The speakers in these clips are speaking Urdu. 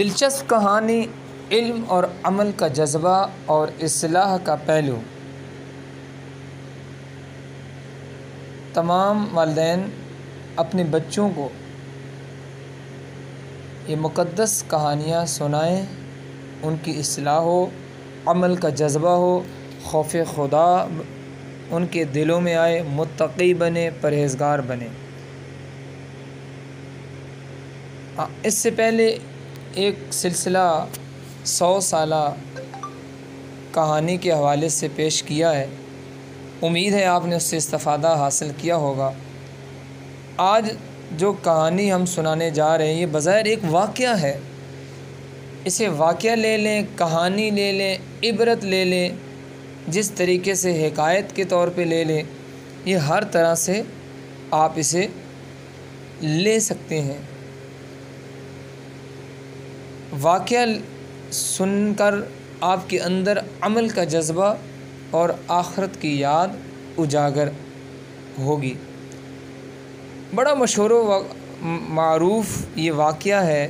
دلچسپ کہانی، علم اور عمل کا جذبہ اور اصلاح کا پہلو۔ تمام والدین اپنے بچوں کو یہ مقدس کہانیاں سنائیں، ان کی اصلاح ہو، عمل کا جذبہ ہو، خوف خدا ان کے دلوں میں آئے، متقی بنے، پرہیزگار بنے۔ اس سے پہلے ایک سلسلہ 100 سالہ کہانی کے حوالے سے پیش کیا ہے، امید ہے آپ نے اس سے استفادہ حاصل کیا ہوگا۔ آج جو کہانی ہم سنانے جا رہے ہیں یہ بظاہر ایک واقعہ ہے، اسے واقعہ لے لیں، کہانی لے لیں، عبرت لے لیں، جس طریقے سے حکایت کے طور پہ لے لیں، یہ ہر طرح سے آپ اسے لے سکتے ہیں۔ واقعہ سن کر آپ کے اندر عمل کا جذبہ اور آخرت کی یاد اجاگر ہوگی۔ بڑا مشہور و معروف یہ واقعہ ہے۔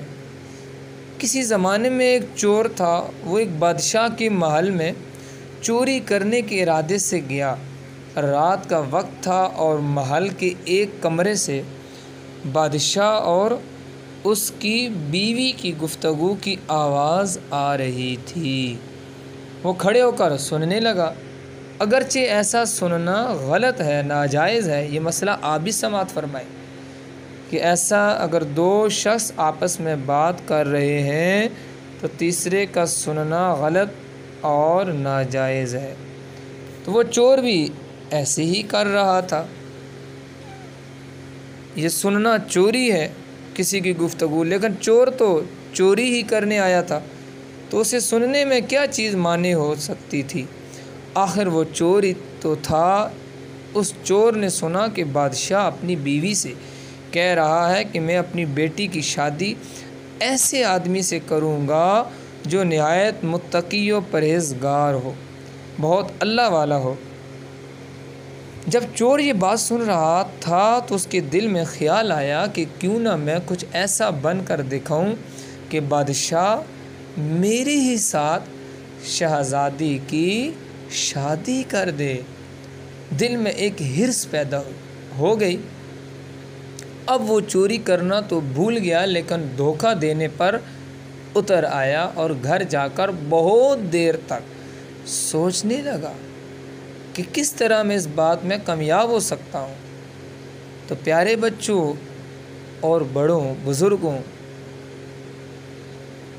کسی زمانے میں ایک چور تھا، وہ ایک بادشاہ کے محل میں چوری کرنے کے ارادے سے گیا۔ رات کا وقت تھا اور محل کے ایک کمرے سے بادشاہ اور اس کی بیوی کی گفتگو کی آواز آ رہی تھی۔ وہ کھڑے ہو کر سننے لگا۔ اگرچہ ایسا سننا غلط ہے، ناجائز ہے، یہ مسئلہ آپ بھی سماعت فرمائیں کہ ایسا اگر دو شخص آپس میں بات کر رہے ہیں تو تیسرے کا سننا غلط اور ناجائز ہے۔ تو وہ چور بھی ایسے ہی کر رہا تھا۔ یہ سننا چوری ہے کسی کی گفتگو، لیکن چور تو چوری ہی کرنے آیا تھا، تو اسے سننے میں کیا چیز مانع ہو سکتی تھی؟ آخر وہ چور ہی تو تھا۔ اس چور نے سنا کہ بادشاہ اپنی بیوی سے کہہ رہا ہے کہ میں اپنی بیٹی کی شادی ایسے آدمی سے کروں گا جو نہایت متقی و پرہیزگار ہو، بہت اللہ والا ہو۔ جب چور یہ بات سن رہا تھا تو اس کے دل میں خیال آیا کہ کیوں نہ میں کچھ ایسا بن کر دکھاؤں کہ بادشاہ میرے ہی ساتھ شہزادی کی شادی کر دے۔ دل میں ایک حرص پیدا ہو گئی۔ اب وہ چوری کرنا تو بھول گیا، لیکن دھوکہ دینے پر اتر آیا اور گھر جا کر بہت دیر تک سوچنے لگا کہ کس طرح میں اس بات میں کامیاب ہو سکتا ہوں۔ تو پیارے بچوں اور بڑوں بزرگوں،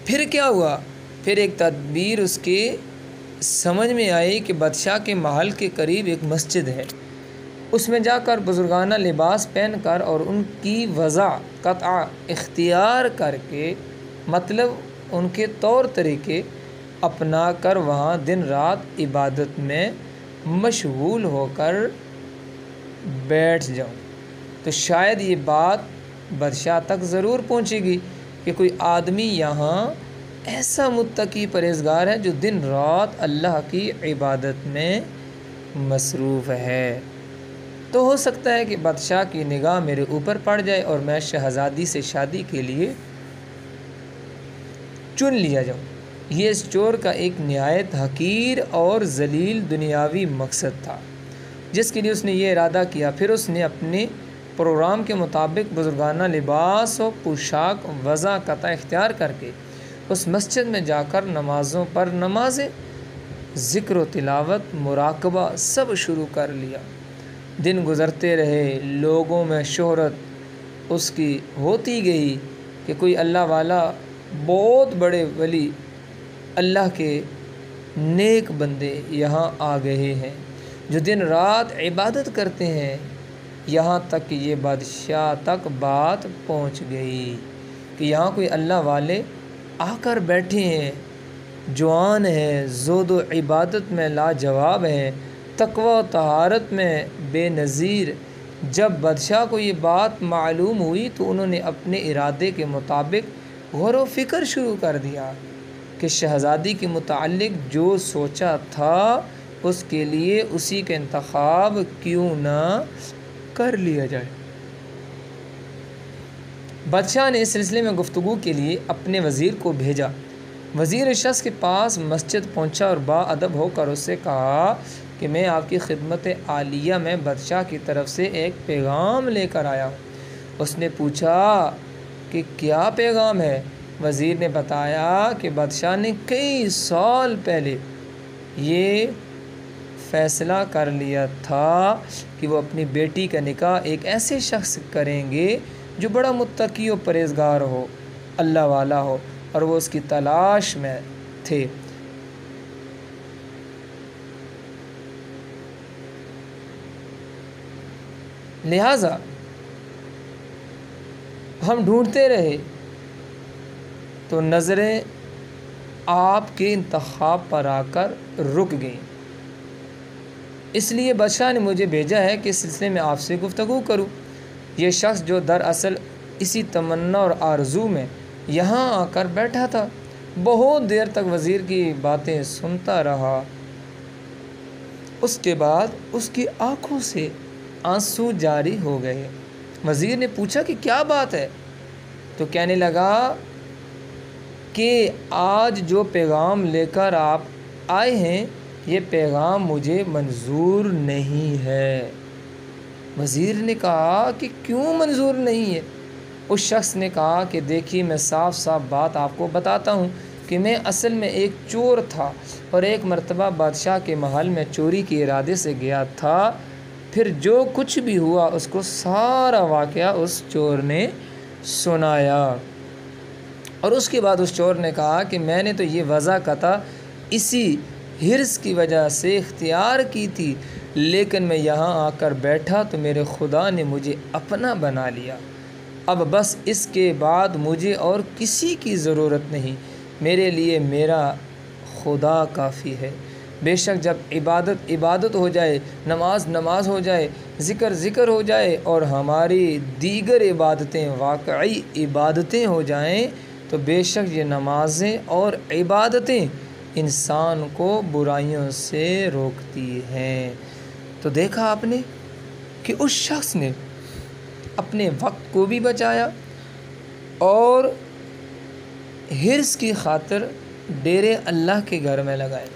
پھر کیا ہوا؟ پھر ایک تدبیر اس کے سمجھ میں آئی کہ بادشاہ کے محل کے قریب ایک مسجد ہے، اس میں جا کر بزرگانہ لباس پہن کر اور ان کی وضع قطع اختیار کر کے، مطلب ان کے طور طریقے اپنا کر وہاں دن رات عبادت میں مشغول ہو کر بیٹھ جاؤں، تو شاید یہ بات بادشاہ تک ضرور پہنچے گی کہ کوئی آدمی یہاں ایسا متقی پرہیزگار ہے جو دن رات اللہ کی عبادت میں مصروف ہے۔ تو ہو سکتا ہے کہ بادشاہ کی نگاہ میرے اوپر پڑ جائے اور میں شہزادی سے شادی کے لیے چن لیا جاؤں۔ یہ اس چور کا ایک نہایت حقیر اور ذلیل دنیاوی مقصد تھا جس کے لیے اس نے یہ ارادہ کیا۔ پھر اس نے اپنے پروگرام کے مطابق بزرگانہ لباس و پوشاک وضع قطع اختیار کر کے اس مسجد میں جا کر نمازوں پر نمازیں، ذکر و تلاوت، مراقبہ سب شروع کر لیا۔ دن گزرتے رہے، لوگوں میں شہرت اس کی ہوتی گئی کہ کوئی اللہ والا، بہت بڑے ولی، اللہ کے نیک بندے یہاں آ گئے ہیں جو دن رات عبادت کرتے ہیں۔ یہاں تک کہ یہ بادشاہ تک بات پہنچ گئی کہ یہاں کوئی اللہ والے آ کر بیٹھے ہیں، جوان ہیں، زہد و عبادت میں لاجواب ہیں، تقوی و طہارت میں بے نظیر۔ جب بادشاہ کو یہ بات معلوم ہوئی تو انہوں نے اپنے ارادے کے مطابق غور و فکر شروع کر دیا کہ شہزادی کے متعلق جو سوچا تھا اس کے لیے اسی کا انتخاب کیوں نہ کر لیا جائے۔ بادشاہ نے اس سلسلے میں گفتگو کے لیے اپنے وزیر کو بھیجا۔ وزیر اس شخص کے پاس مسجد پہنچا اور باادب ہو کر اس سے کہا کہ میں آپ کی خدمت عالیہ میں بادشاہ کی طرف سے ایک پیغام لے کر آیا ہوں۔ اس نے پوچھا کہ کیا پیغام ہے؟ وزیر نے بتایا کہ بادشاہ نے کئی سال پہلے یہ فیصلہ کر لیا تھا کہ وہ اپنی بیٹی کا نکاح ایک ایسے شخص کریں گے جو بڑا متقی و پرہیزگار ہو، اللہ والا ہو، اور وہ اس کی تلاش میں تھے۔ لہٰذا ہم ڈھونڈتے رہے تو نظریں آپ کے انتخاب پر آ کر رک گئیں، اس لیے بادشاہ نے مجھے بھیجا ہے کہ اس سلسلے میں آپ سے گفتگو کروں۔ یہ شخص جو دراصل اسی تمنا اور آرزو میں یہاں آ کر بیٹھا تھا، بہت دیر تک وزیر کی باتیں سنتا رہا۔ اس کے بعد اس کی آنکھوں سے آنسو جاری ہو گئے۔ وزیر نے پوچھا کہ کیا بات ہے؟ تو کہنے لگا کہ آج جو پیغام لے کر آپ آئے ہیں یہ پیغام مجھے منظور نہیں ہے۔ وزیر نے کہا کہ کیوں منظور نہیں ہے؟ اس شخص نے کہا کہ دیکھیے میں صاف صاف بات آپ کو بتاتا ہوں کہ میں اصل میں ایک چور تھا اور ایک مرتبہ بادشاہ کے محل میں چوری کے ارادے سے گیا تھا۔ پھر جو کچھ بھی ہوا اس کو سارا واقعہ اس چور نے سنایا، اور اس کے بعد اس چور نے کہا کہ میں نے تو یہ وضع قطع اسی حرص کی وجہ سے اختیار کی تھی، لیکن میں یہاں آ کر بیٹھا تو میرے خدا نے مجھے اپنا بنا لیا۔ اب بس اس کے بعد مجھے اور کسی کی ضرورت نہیں، میرے لیے میرا خدا کافی ہے۔ بے شک جب عبادت ہو جائے، نماز ہو جائے، ذکر ہو جائے اور ہماری دیگر عبادتیں واقعی عبادتیں ہو جائیں تو بے شک یہ نمازیں اور عبادتیں انسان کو برائیوں سے روکتی ہیں۔ تو دیکھا آپ نے کہ اس شخص نے اپنے وقت کو بھی بچایا اور حرص کی خاطر ڈیرے اللہ کے گھر میں لگائے،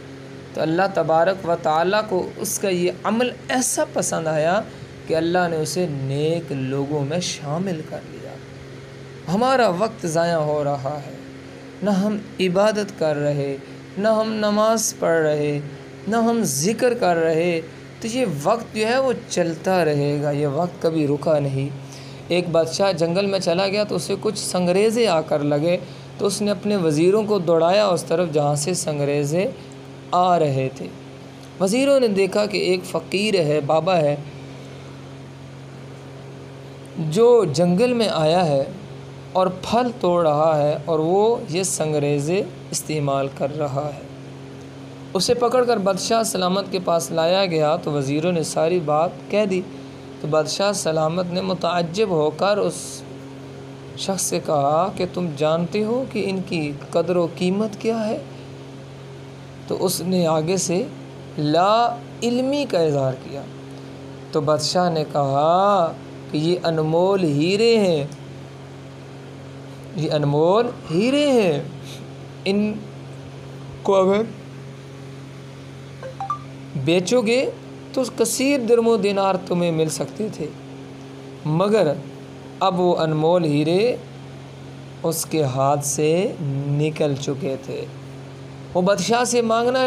تو اللہ تبارک و تعالیٰ کو اس کا یہ عمل ایسا پسند آیا کہ اللہ نے اسے نیک لوگوں میں شامل کر لیا۔ ہمارا وقت ضائع ہو رہا ہے، نہ ہم عبادت کر رہے، نہ ہم نماز پڑھ رہے، نہ ہم ذکر کر رہے، تو یہ وقت جو ہے وہ چلتا رہے گا، یہ وقت کبھی رکا نہیں۔ ایک بادشاہ جنگل میں چلا گیا تو اسے کچھ سنگریزے آ کر لگے، تو اس نے اپنے وزیروں کو دوڑایا اس طرف جہاں سے سنگریزے آ رہے تھے۔ وزیروں نے دیکھا کہ ایک فقیر ہے، بابا ہے، جو جنگل میں آیا ہے اور پھل توڑ رہا ہے اور وہ یہ سنگریزے استعمال کر رہا ہے۔ اسے پکڑ کر بادشاہ سلامت کے پاس لایا گیا تو وزیروں نے ساری بات کہہ دی، تو بادشاہ سلامت نے متعجب ہو کر اس شخص سے کہا کہ تم جانتے ہو کہ ان کی قدر و قیمت کیا ہے؟ تو اس نے آگے سے لا علمی کا اظہار کیا۔ تو بادشاہ نے کہا کہ یہ انمول ہیرے ہیں، یہ انمول ہیرے ہیں، ان کو اگر بیچو گے تو کثیر درم و دینار تمہیں مل سکتے تھے، مگر اب وہ انمول ہیرے اس کے ہاتھ سے نکل چکے تھے۔ وہ بادشاہ سے مانگنا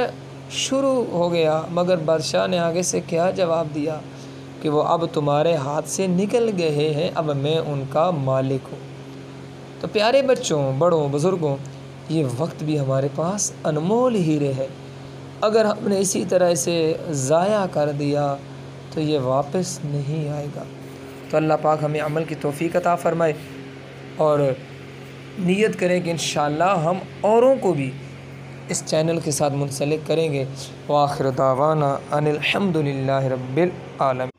شروع ہو گیا، مگر بادشاہ نے آگے سے کیا جواب دیا کہ وہ اب تمہارے ہاتھ سے نکل گئے ہیں، اب میں ان کا مالک ہوں۔ تو پیارے بچوں، بڑوں، بزرگوں، یہ وقت بھی ہمارے پاس انمول ہیرے ہے، اگر ہم نے اسی طرح اسے ضائع کر دیا تو یہ واپس نہیں آئے گا۔ تو اللہ پاک ہمیں عمل کی توفیق عطا فرمائے اور نیت کریں کہ انشاءاللہ ہم اوروں کو بھی اس چینل کے ساتھ منسلک کریں گے۔ وآخر دعوانا ان الحمد للہ رب العالمین۔